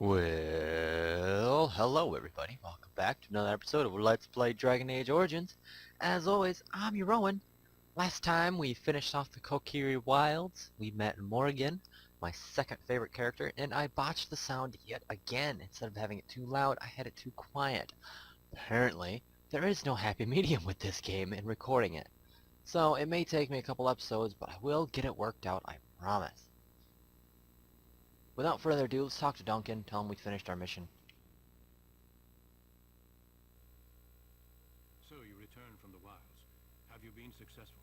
Well, hello everybody. Welcome back to another episode of Let's Play Dragon Age Origins. As always, I'm your Rowan. Last time we finished off the Kokiri Wilds, we met Morrigan, my second favorite character, and I botched the sound yet again. Instead of having it too loud, I had it too quiet. Apparently, there is no happy medium with this game and recording it. So it may take me a couple episodes, but I will get it worked out, I promise. Without further ado, let's talk to Duncan, tell him we finished our mission. So you returned from the wilds. Have you been successful?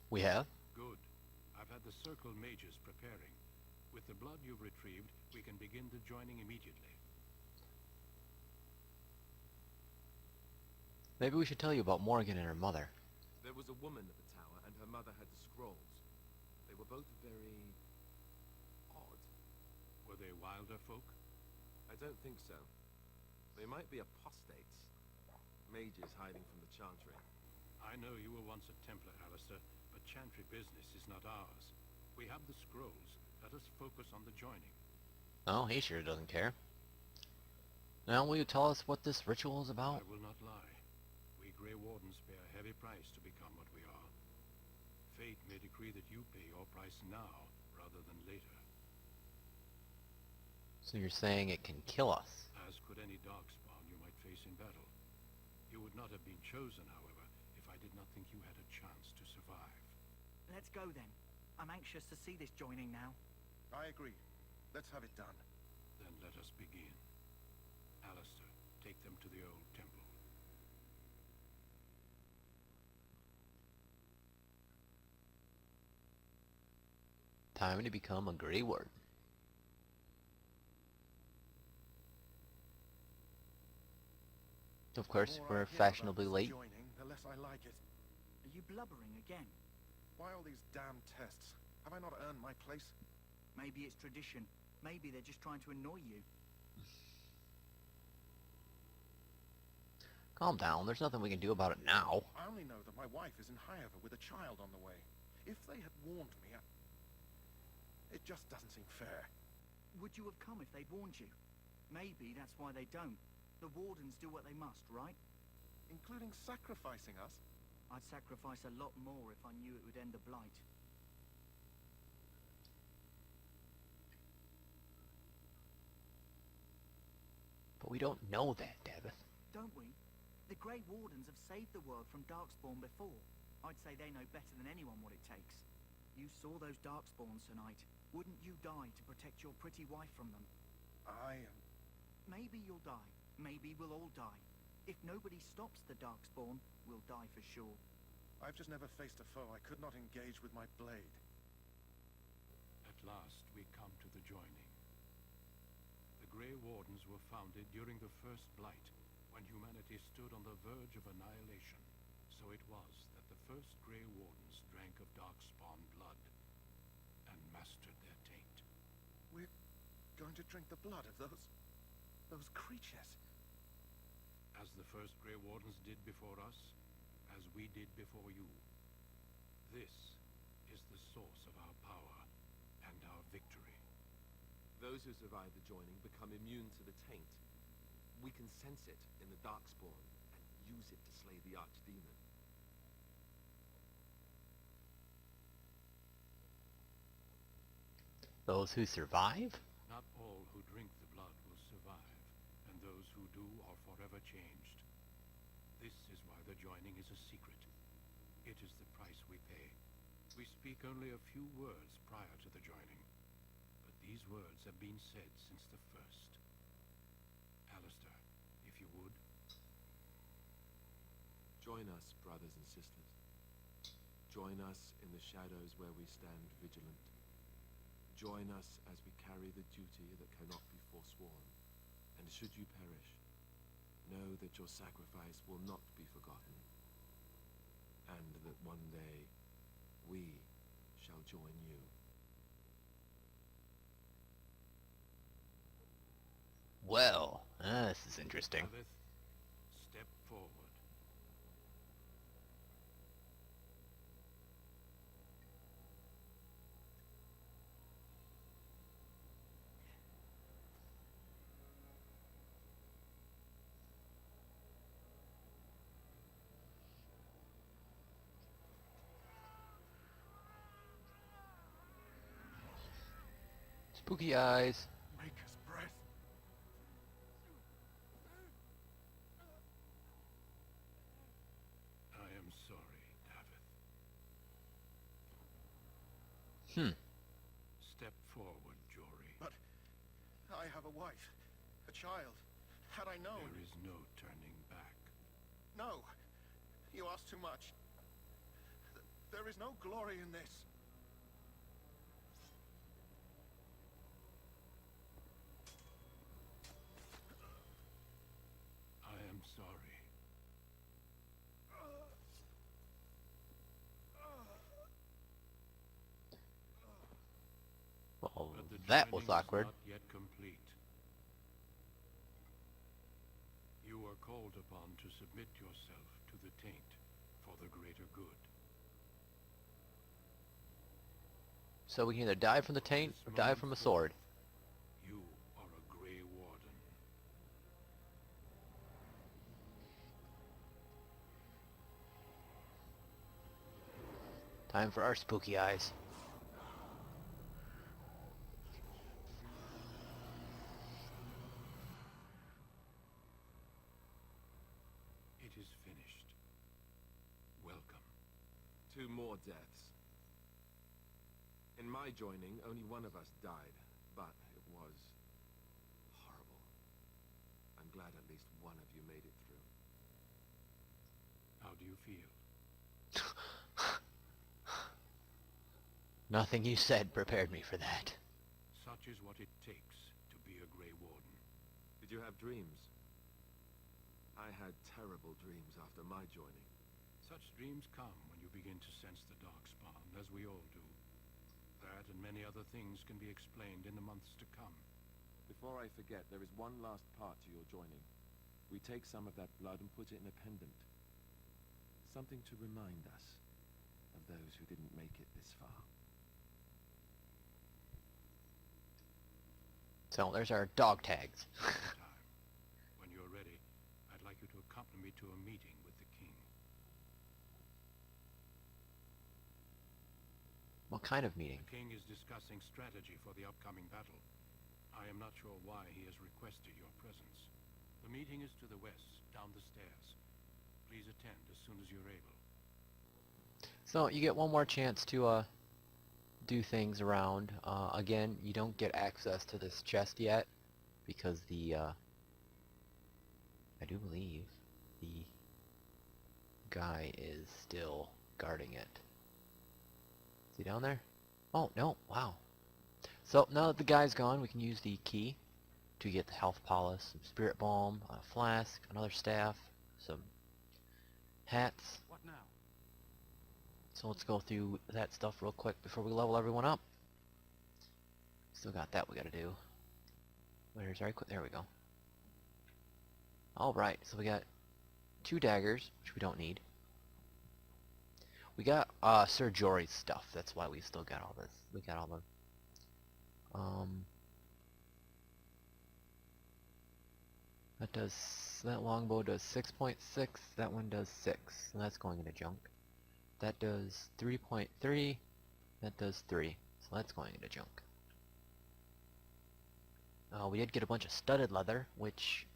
We have? Good. I've had the Circle mages preparing. With the blood you've retrieved, we can begin the joining immediately. Maybe we should tell you about Morrigan and her mother. There was a woman at the tower, and her mother had the scrolls. They were both very odd. Were they wilder folk? I don't think so. They might be apostates. Mages hiding from the chantry. I know you were once a Templar, Alistair, but chantry business is not ours. We have the scrolls. Let us focus on the joining. Oh, he sure doesn't care. Now, will you tell us what this ritual is about? I will not lie. We Grey Wardens pay a heavy price to become what we are. Fate may decree that you pay your price now, rather than later. So you're saying it can kill us? As could any darkspawn you might face in battle. You would not have been chosen, however, if I did not think you had a chance to survive. Let's go then. I'm anxious to see this joining now. I agree. Let's have it done. Then let us begin. Alistair, take them to the old temple. Time to become a Grey Warden. Of course, The more I we're hear about fashionably this late. joining, the less I like it. Are you blubbering again? Why all these damn tests? Have I not earned my place? Maybe it's tradition. Maybe they're just trying to annoy you. Calm down, there's nothing we can do about it now. I only know that my wife is in Highover with a child on the way. If they had warned me, it just doesn't seem fair. Would you have come if they'd warned you? Maybe that's why they don't. The Wardens do what they must, right? Including sacrificing us? I'd sacrifice a lot more if I knew it would end the Blight. But we don't know that, Davith. Don't we? The Grey Wardens have saved the world from Darkspawn before. I'd say they know better than anyone what it takes. You saw those Darkspawns tonight. Wouldn't you die to protect your pretty wife from them? Maybe you'll die. Maybe we'll all die. If nobody stops the Darkspawn, we'll die for sure. I've just never faced a foe I could not engage with my blade. At last, we come to the joining. The Grey Wardens were founded during the First Blight, when humanity stood on the verge of annihilation. So it was that the first Grey Wardens drank of Darkspawn blood and mastered their taint. We're going to drink the blood of those creatures. As the first Grey Wardens did before us, as we did before you. This is the source of our power and our victory. Those who survive the joining become immune to the taint. We can sense it in the Darkspawn and use it to slay the Archdemon. Those who survive? Not all who drink the blood will survive, and those who do are forever changed. This is why the joining is a secret. It is the price we pay. We speak only a few words prior to the joining, but these words have been said since the first. Alistair, if you would. Join us, brothers and sisters. Join us in the shadows where we stand vigilant. Join us as we carry the duty that cannot be forsworn. And should you perish, know that your sacrifice will not be forgotten. And that one day, we shall join you. Well, this is interesting. Davith, step forward. Spooky eyes. Maker's breath. I am sorry, Davith. Step forward, Jory. But I have a wife, a child. Had I known... There is no turning back. No. You ask too much. There is no glory in this. I am sorry. Well, But the that was joining is awkward. not yet complete. You are called upon to submit yourself to the taint for the greater good. So we can either die from the taint or die from a sword. You are a Grey Warden. Time for our spooky eyes. It is finished. Welcome. 2 more deaths. In my joining, only one of us died, but it was horrible. I'm glad at least one of you made it through. How do you feel? Nothing you said prepared me for that. Such is what it takes to be a Grey Warden. Did you have dreams? I had terrible dreams after my joining. Such dreams come when you begin to sense the Darkspawn, as we all do. That and many other things can be explained in the months to come. Before I forget, there is one last part to your joining. We take some of that blood and put it in a pendant. Something to remind us of those who didn't make it this far. So there's our dog tags. Time. When you're ready, I'd like you to accompany me to a meeting with the king. What kind of meeting? The king is discussing strategy for the upcoming battle. I am not sure why he has requested your presence. The meeting is to the west, down the stairs. Please attend as soon as you're able. So you get one more chance to do things around. Again, you don't get access to this chest yet because the I do believe the guy is still guarding it. Is he down there? Oh no! Wow. So now that the guy's gone, we can use the key to get the health polish, some spirit balm, a flask, another staff, some hats. What now? So let's go through that stuff real quick before we level everyone up. Still got that we gotta do. Where's our equip? There we go. Alright, so we got 2 daggers, which we don't need. We got Sir Jory's stuff, that's why we still got all this. We got all the that longbow does 6.6, that one does 6, so that's going into junk. That does 3.3, that does 3, so that's going into junk. We did get a bunch of studded leather, which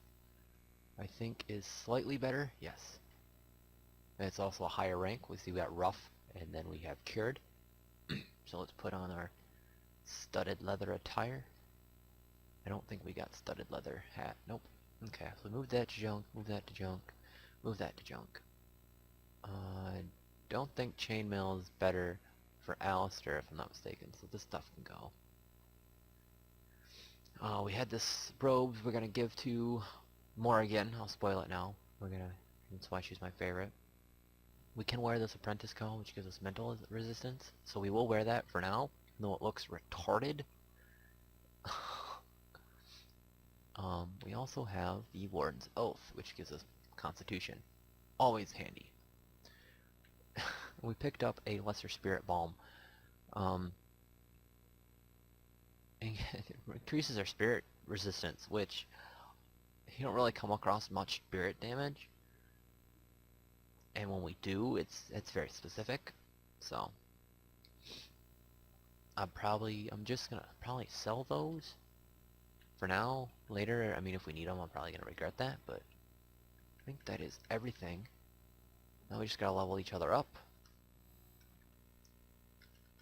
I think is slightly better, yes. And it's also a higher rank. We see we got rough, and then we have cured. So let's put on our studded leather attire. I don't think we got studded leather hat. Nope. Okay, so move that to junk, move that to junk, move that to junk. I don't think chainmail is better for Alistair, if I'm not mistaken, so this stuff can go. We had this robes we're gonna give to Morrigan. I'll spoil it now. That's why she's my favorite. We can wear this apprentice coat, which gives us mental resistance, so we will wear that for now, though it looks retarded. We also have the Warden's Oath, which gives us Constitution. Always handy. We picked up a Lesser Spirit Balm. It increases our spirit resistance, which you don't really come across much spirit damage. And when we do, it's very specific. So I'm just gonna probably sell those for now. Later, I mean, if we need them, I'm probably gonna regret that, but I think that is everything. Now we just gotta level each other up.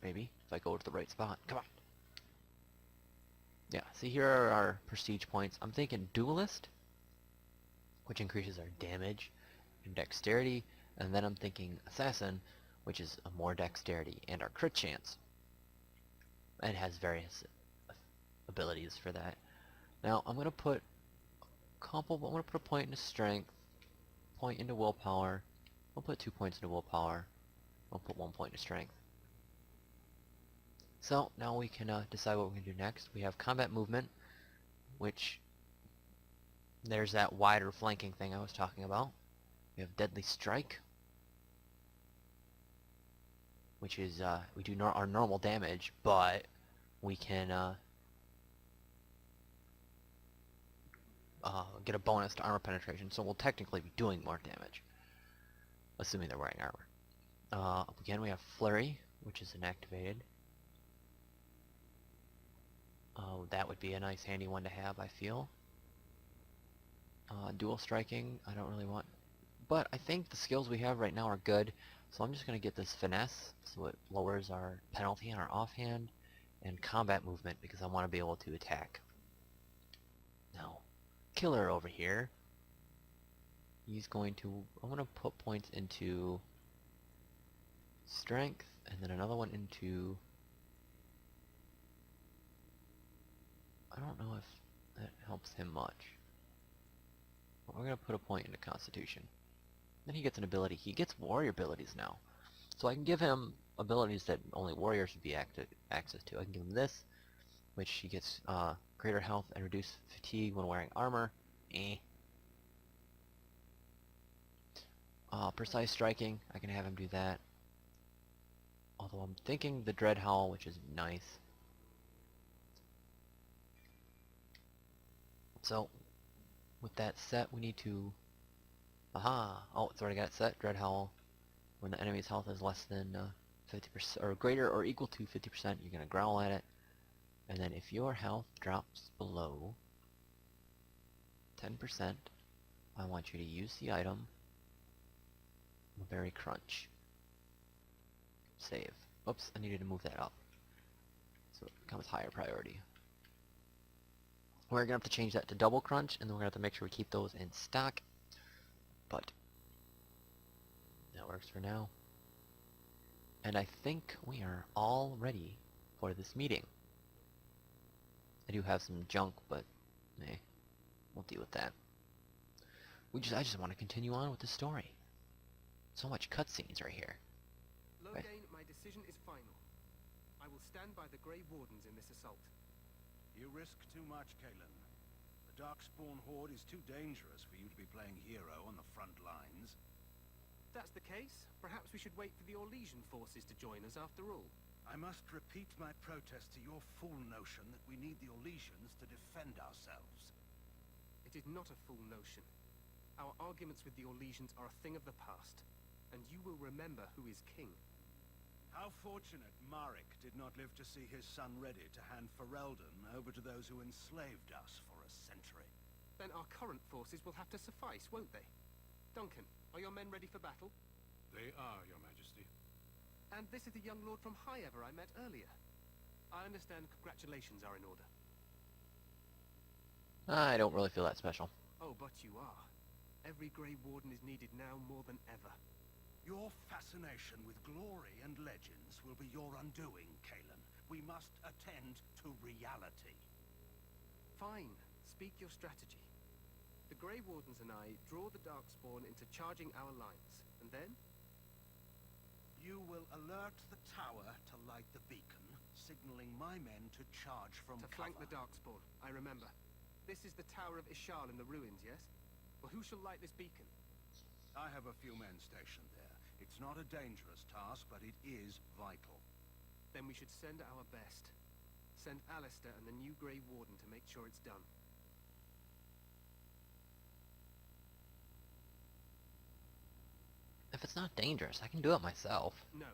Maybe, if I go to the right spot. Come on. Yeah, see, here are our prestige points. I'm thinking duelist, which increases our damage and dexterity, and then I'm thinking assassin, which is a more dexterity and our crit chance. And it has various abilities for that. Now I'm gonna put I'm gonna put a point into strength, point into willpower. I'll put 2 points into willpower. I'll put 1 point into strength. So now we can decide what we're gonna do next. We have combat movement, which there's that wider flanking thing I was talking about. We have deadly strike, which is we do our normal damage, but we can get a bonus to armor penetration, so we'll technically be doing more damage, assuming they're wearing armor. Again, we have flurry, which is inactivated. That would be a nice handy one to have, I feel. Dual striking, I don't really want, but I think the skills we have right now are good, so I'm just going to get this finesse, so it lowers our penalty on our offhand, and combat movement, because I want to be able to attack. Now, killer over here, he's going to, I'm going to put points into strength, and then another one into, I don't know if that helps him much. But we're going to put a point into constitution. Then he gets an ability. He gets warrior abilities now. So I can give him abilities that only warriors would be access to. I can give him this, which he gets greater health and reduced fatigue when wearing armor. Precise striking, I can have him do that. Although I'm thinking the Dread Howl, which is nice. So, with that set, we need to... Aha! Oh, it's already got it set. Dread Howl. When the enemy's health is less than 50%, or greater or equal to 50%, you're going to growl at it. And then if your health drops below 10%, I want you to use the item Berry Crunch. Save. Oops, I needed to move that up, so it becomes higher priority. We're going to have to change that to Double Crunch, and then we're going to have to make sure we keep those in stock. But that works for now. And I think we are all ready for this meeting. I do have some junk, but we'll deal with that. I just want to continue on with the story. So much cutscenes right here. Loghain, my decision is final. I will stand by the Grey Wardens in this assault. You risk too much, Kalen. The Darkspawn Horde is too dangerous for you to be playing hero on the front lines. If that's the case, perhaps we should wait for the Orlesian forces to join us after all. I must repeat my protest to your fool notion that we need the Orlesians to defend ourselves. It is not a fool notion. Our arguments with the Orlesians are a thing of the past, and you will remember who is king. How fortunate Marek did not live to see his son ready to hand Ferelden over to those who enslaved us for a century. Then our current forces will have to suffice, won't they? Duncan, are your men ready for battle? They are, Your Majesty. And this is the young lord from Highever I met earlier. I understand congratulations are in order. I don't really feel that special. Oh, but you are. Every Grey Warden is needed now more than ever. Your fascination with glory and legends will be your undoing, Kalen. We must attend to reality. Fine. Speak your strategy. The Grey Wardens and I draw the Darkspawn into charging our lines, and then? You will alert the tower to light the beacon, signaling my men to charge from To cover. flank the Darkspawn, I remember. This is the Tower of Ishal in the ruins, yes? Well, who shall light this beacon? I have a few men stationed there. It's not a dangerous task, but it is vital. Then we should send our best. Send Alistair and the new Grey Warden to make sure it's done. If it's not dangerous, I can do it myself. No.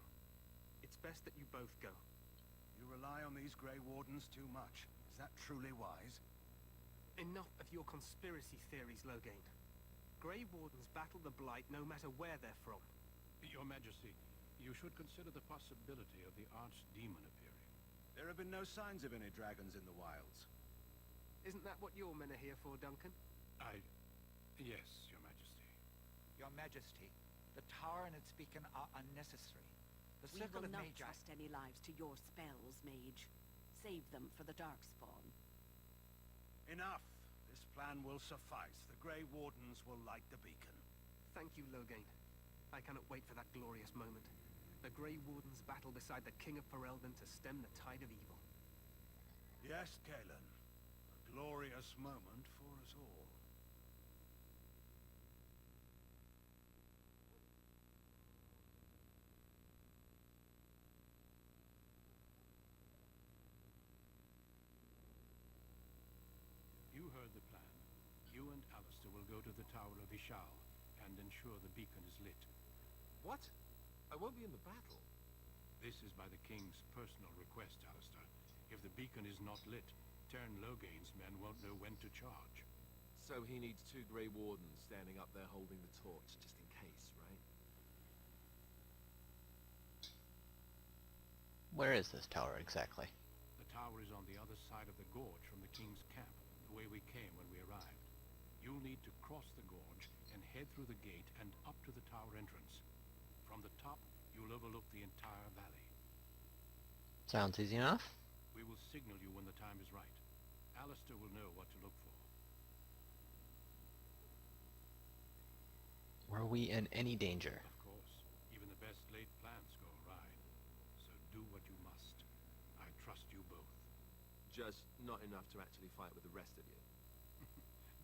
It's best that you both go. You rely on these Grey Wardens too much. Is that truly wise? Enough of your conspiracy theories, Loghain. Grey Wardens battle the Blight no matter where they're from. Your Majesty, you should consider the possibility of the archdemon appearing. There have been no signs of any dragons in the wilds. Isn't that what your men are here for, Duncan? Yes, Your Majesty. Your Majesty, the tower and its beacon are unnecessary. The We circle will of not Magi... trust any lives to your spells, Mage. Save them for the Darkspawn. Enough. This plan will suffice. The Grey Wardens will light the beacon. Thank you, Loghain. I cannot wait for that glorious moment. The Grey Wardens battle beside the King of Ferelden to stem the tide of evil. Yes, Galen. A glorious moment for us all. You heard the plan. You and Alistair will go to the Tower of Ishal and ensure the beacon is lit. What? I won't be in the battle. This is by the King's personal request, Alistair. If the beacon is not lit, Tern Loghain's men won't know when to charge. So he needs 2 Grey Wardens standing up there holding the torch, just in case, right? Where is this tower exactly? The tower is on the other side of the gorge from the King's camp, the way we came when we arrived. You'll need to cross the gorge and head through the gate and up to the tower entrance. From the top, you'll overlook the entire valley. Sounds easy enough. We will signal you when the time is right. Alistair will know what to look for. Were we in any danger? Of course, even the best laid plans go awry. So do what you must. I trust you both. Just not enough to actually fight with the rest of you.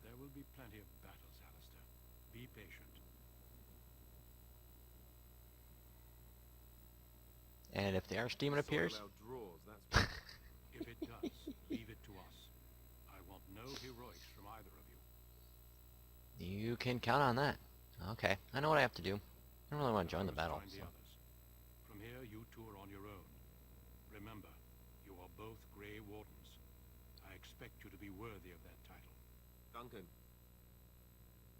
There will be plenty of battles, Alistair. Be patient. And if the archdemon Sort appears? of our drawers, that's what. If it does, leave it to us. I want no heroics from either of you. You can count on that. Okay, I know what I have to do. I don't really want to join the battle. Join the So. others. From here, you two are on your own. Remember, you are both Grey Wardens. I expect you to be worthy of that title. Duncan,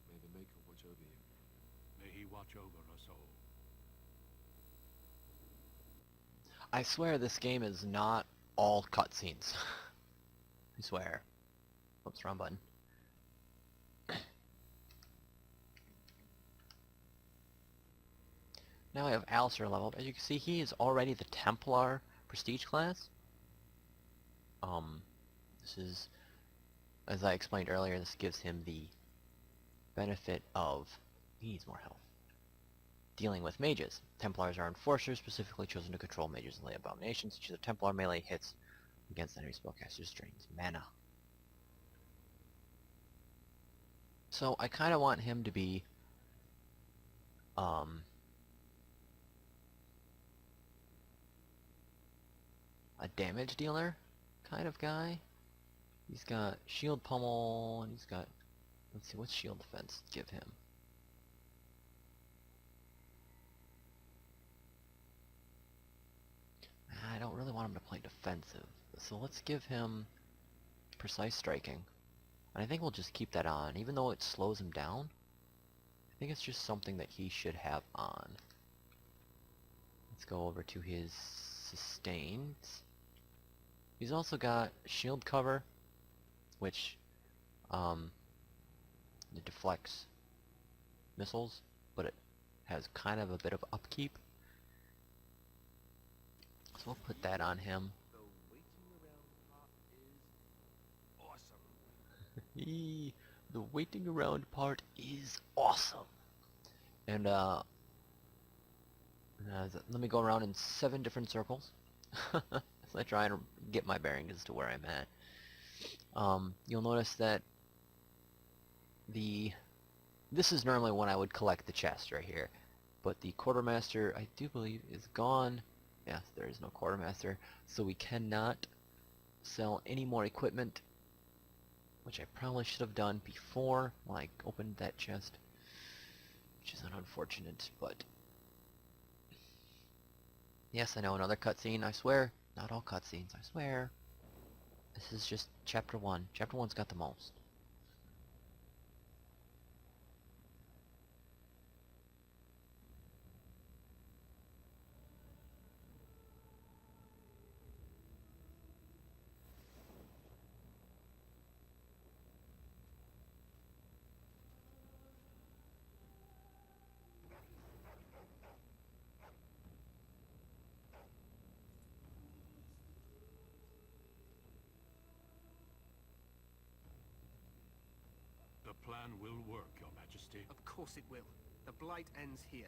may the Maker watch over you. May he watch over us all. I swear this game is not all cutscenes. I swear. Oops, wrong button. Now I have Alistair leveled. As you can see, he is already the Templar prestige class. This is, as I explained earlier, this gives him the benefit of, he needs more health. Dealing with mages. Templars are enforcers specifically chosen to control mages and lay abominations. Each of the Templar melee hits against enemy spellcasters drains mana. So I kind of want him to be a damage dealer kind of guy. He's got shield pummel and he's got, let's see, what's shield defense give him? I don't really want him to play defensive, so let's give him precise striking. And I think we'll just keep that on, even though it slows him down. I think it's just something that he should have on. Let's go over to his sustains. He's also got shield cover, which it deflects missiles, but it has kind of a bit of upkeep. So we'll put that on him. The waiting around part is awesome. The waiting around part is awesome. And let me go around in 7 different circles. As I try and get my bearings as to where I'm at. You'll notice that this is normally when I would collect the chest right here, but the quartermaster, I do believe, is gone. Yes, there is no quartermaster, so we cannot sell any more equipment, which I probably should have done before when I opened that chest, which is unfortunate, but yes, I know, another cutscene, I swear, Not all cutscenes, I swear. This is just chapter 1. Chapter 1's got the most. The plan will work, Your Majesty. Of course it will. The blight ends here.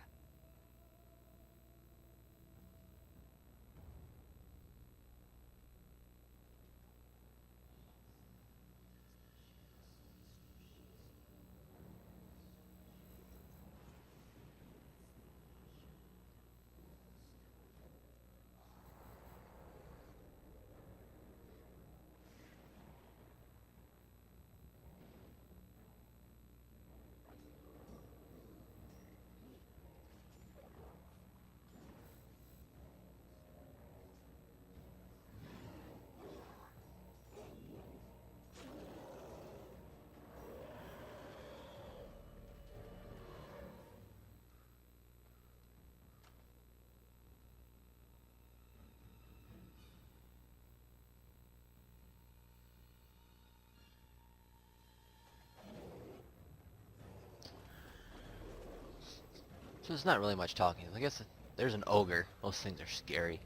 So there's not really much talking. I guess there's an ogre. Those things are scary.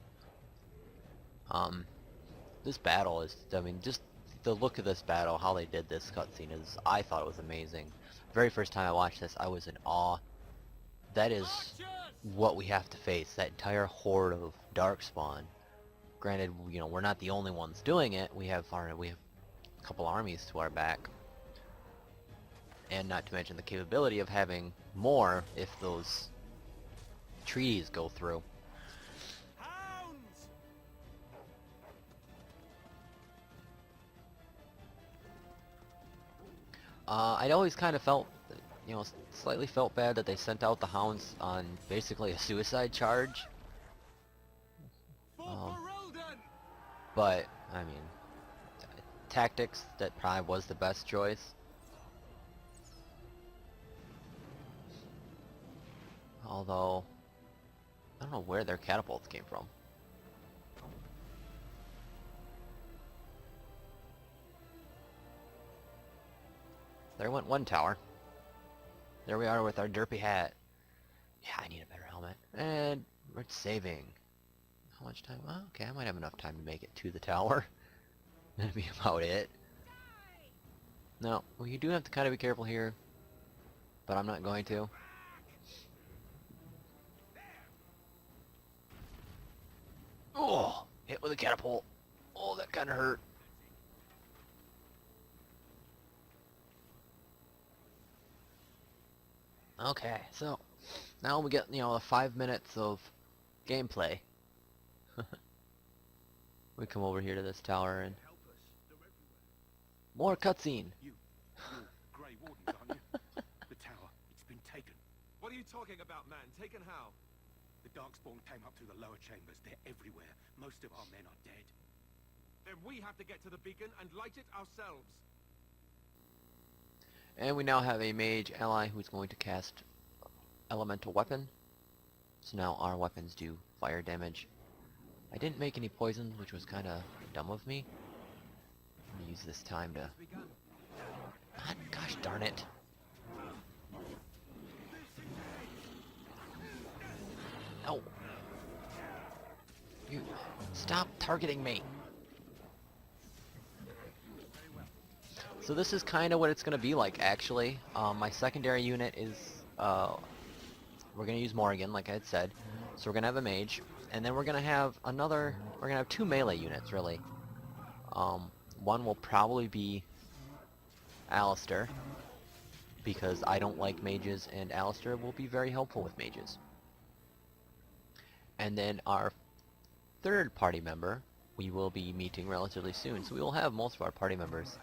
This battle is, I mean, just the look of this battle, how they did this cutscene is, I thought it was amazing. Very first time I watched this, I was in awe. That is what we have to face, that entire horde of Darkspawn. Granted, you know, we're not the only ones doing it. We have a couple armies to our back. And not to mention the capability of having more if those trees go through. Hounds! I'd always kind of felt, you know, slightly felt bad that they sent out the hounds on basically a suicide charge. But, I mean, tactics, that probably was the best choice. Although, I don't know where their catapults came from. There went one tower. There we are with our derpy hat. Yeah, I need a better helmet. And we're saving. How much time? Oh, okay, I might have enough time to make it to the tower. That'd be about it. No, well, you do have to kind of be careful here. But I'm not going to. Oh, hit with a catapult. Oh, that kind of hurt. Okay, so now we get, you know, 5 minutes of gameplay. We come over here to this tower and more cutscene. You're Grey Wardens, aren't you? The tower, it's been taken. What are you talking about, man? Taken how? The Darkspawn came up through the lower chambers. They're everywhere. Most of our men are dead. Then we have to get to the beacon and light it ourselves. And we now have a mage ally who's going to cast elemental weapon. So now our weapons do fire damage. I didn't make any poison, which was kind of dumb of me. I'm gonna use this time to... God, gosh darn it. No. You stop targeting me. So this is kind of what it's going to be like, actually. My secondary unit is, we're going to use Morrigan, like I had said. So we're going to have a mage, and then we're going to have another, we're going to have 2 melee units, really. One will probably be Alistair, because I don't like mages, and Alistair will be very helpful with mages. And then our third party member, we will be meeting relatively soon, so we will have most of our party members.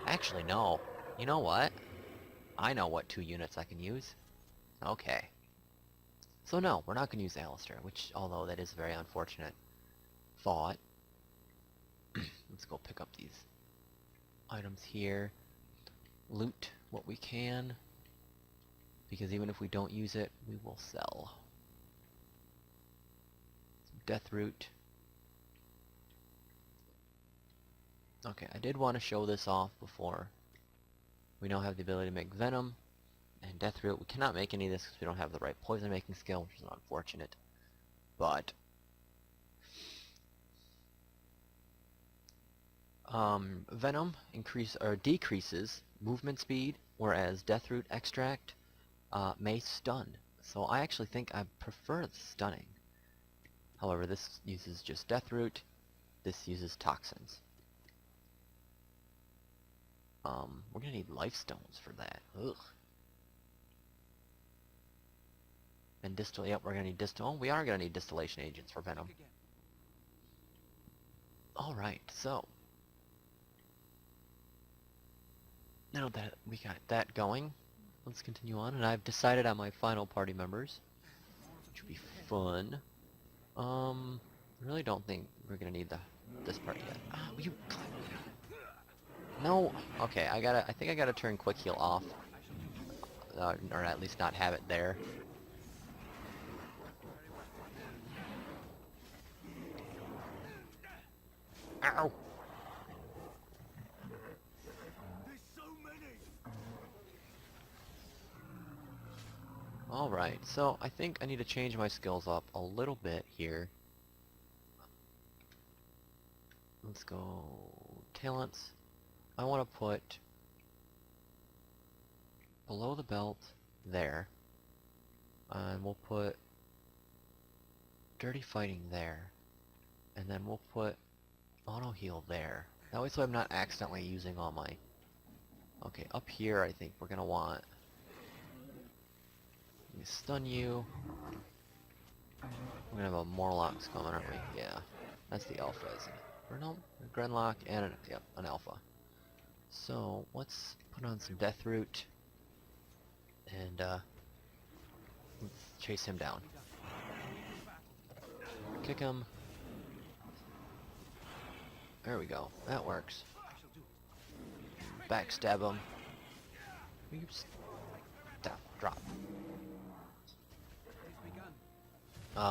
Actually, no. You know what? I know what 2 units I can use. Okay. So no, we're not going to use Alistair, which, although that is very unfortunate thought. Let's go pick up these items here. Loot what we can, because even if we don't use it, we will sell. Some death root. Okay, I did want to show this off before. We now have the ability to make venom and death root. We cannot make any of this because we don't have the right poison making skill, which is unfortunate. But venom decreases movement speed, whereas death root extract may stun. So I actually think I prefer the stunning. However, this uses just death root. This uses toxins. We're gonna need life stones for that. Ugh. And distil. Yep, we're gonna need distil. Oh, we are gonna need distillation agents for venom. All right, so now that we got that going, let's continue on. And I've decided on my final party members, which will be fun. I really don't think we're gonna need this part yet. Ah, will you? No. Okay, I think I gotta turn quick heal off, or at least not have it there. Ow. There's so many. Alright, so I think I need to change my skills up a little bit here. Let's go talents. I want to put below the belt there, and we'll put dirty fighting there, and then we'll put auto heal there. That way so I'm not accidentally using all my... Okay, up here I think we're gonna want... Let me stun you. We're gonna have a Morlocks coming, aren't we? Yeah. That's the alpha, isn't it? Or no, a Grenlock and an alpha. So let's put on some death root and let's chase him down. Kick him. There we go. That works. Backstab him. Oops. Drop.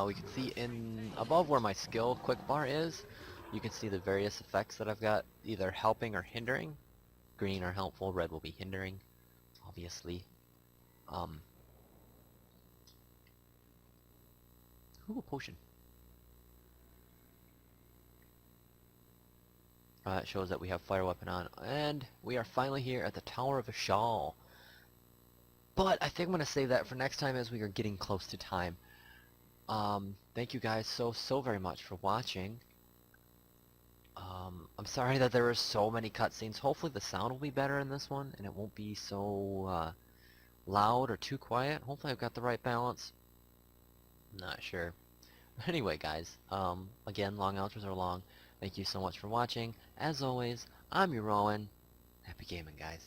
We can see above where my skill quick bar is, you can see the various effects that I've got, either helping or hindering. Green are helpful, red will be hindering, obviously. Ooh, potion. It shows that we have fire weapon on, and we are finally here at the Tower of Ashal. But I think I'm going to save that for next time, as we are getting close to time. Thank you guys so very much for watching. I'm sorry that there were so many cutscenes. Hopefully the sound will be better in this one, and it won't be so loud or too quiet. Hopefully I've got the right balance. Not sure. Anyway, guys, again, long outros are long. Thank you so much for watching. As always, I'm your Rowan. Happy gaming, guys.